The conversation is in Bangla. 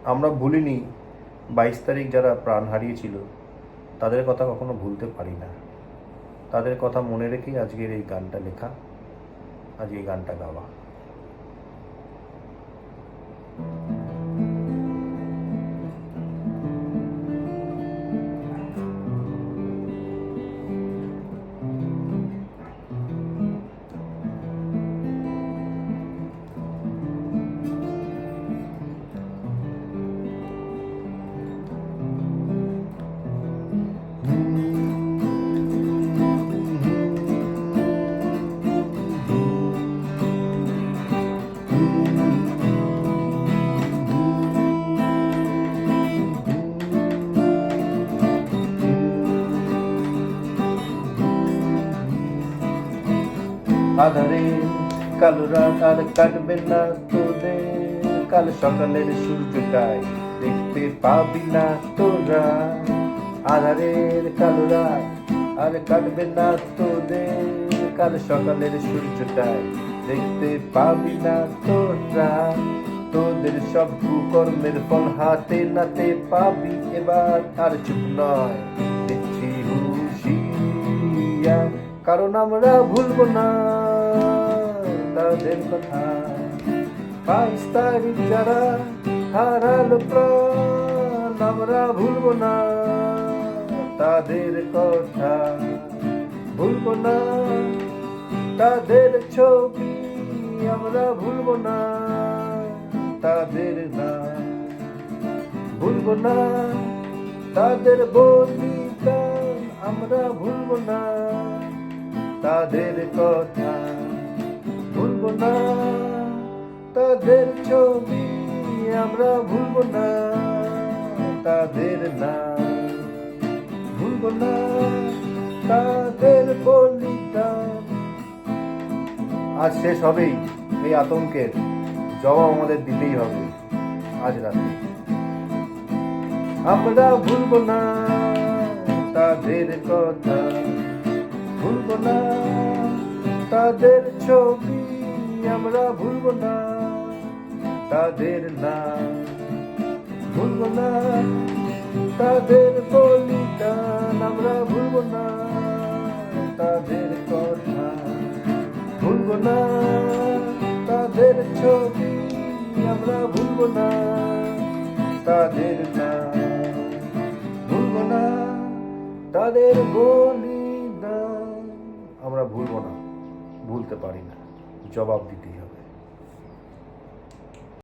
আমরা ভুলিনি 22 তারিখ যারা প্রাণ হারিয়েছিল, তাদের কথা কখনো ভুলতে পারি না। তাদের কথা মনে রেখেই আজকের এই গানটা লেখা, আজ এই গানটা গাওয়া। আধারে কালো রাত আর কাটবে না তোদের, কাল সকালের সূর্যটাই দেখতে পাবি না তোরা। আধারের কালো রাত আর কাটবে না তোদের, কাল সকালের সূর্যটাই দেখতে পাবি না তোরা। তোদের সব কুকর্মের ফল হাতে নাতে পাবি এবার, আর চুপ নয় দিচ্ছি হুঁশিয়ার, কারণ আমরা ভুলবো না তাদের কথা। 22 তারিখ যারা হারালো প্রাণ, আমরা ভুলবো না তাদের কথা। ভুলবো না তাদের ছবি, আমরা ভুলবো না তাদের নাম। ভুলবো না তাদের বলিদান, আমরা ভুলবো না তাদের কথা। ভুলবো না তাদের ছবি, আমরা ভুলবো না তাদের নাম। ভুলবো না তাদের বলিদান। আজ শেষ হবেই এই আতঙ্কের জবাব আমাদের দিতেই হবে আজ রাতে। আমরা ভুলবো না তাদের কথা, ভুলবো না তাদের ছবি, আমরা ভুলবো না তাদের নাম। ভুলবো না তাদের বলিদান, আমরা ভুলবো না তাদের কথা। ভুলবো না তাদের ছবি, আমরা ভুলবো না তাদের নাম। ভুলবো না তাদের বলিদান, আমরা ভুলবো না, ভুলতে পারি না, জবাব দিতেই হবে।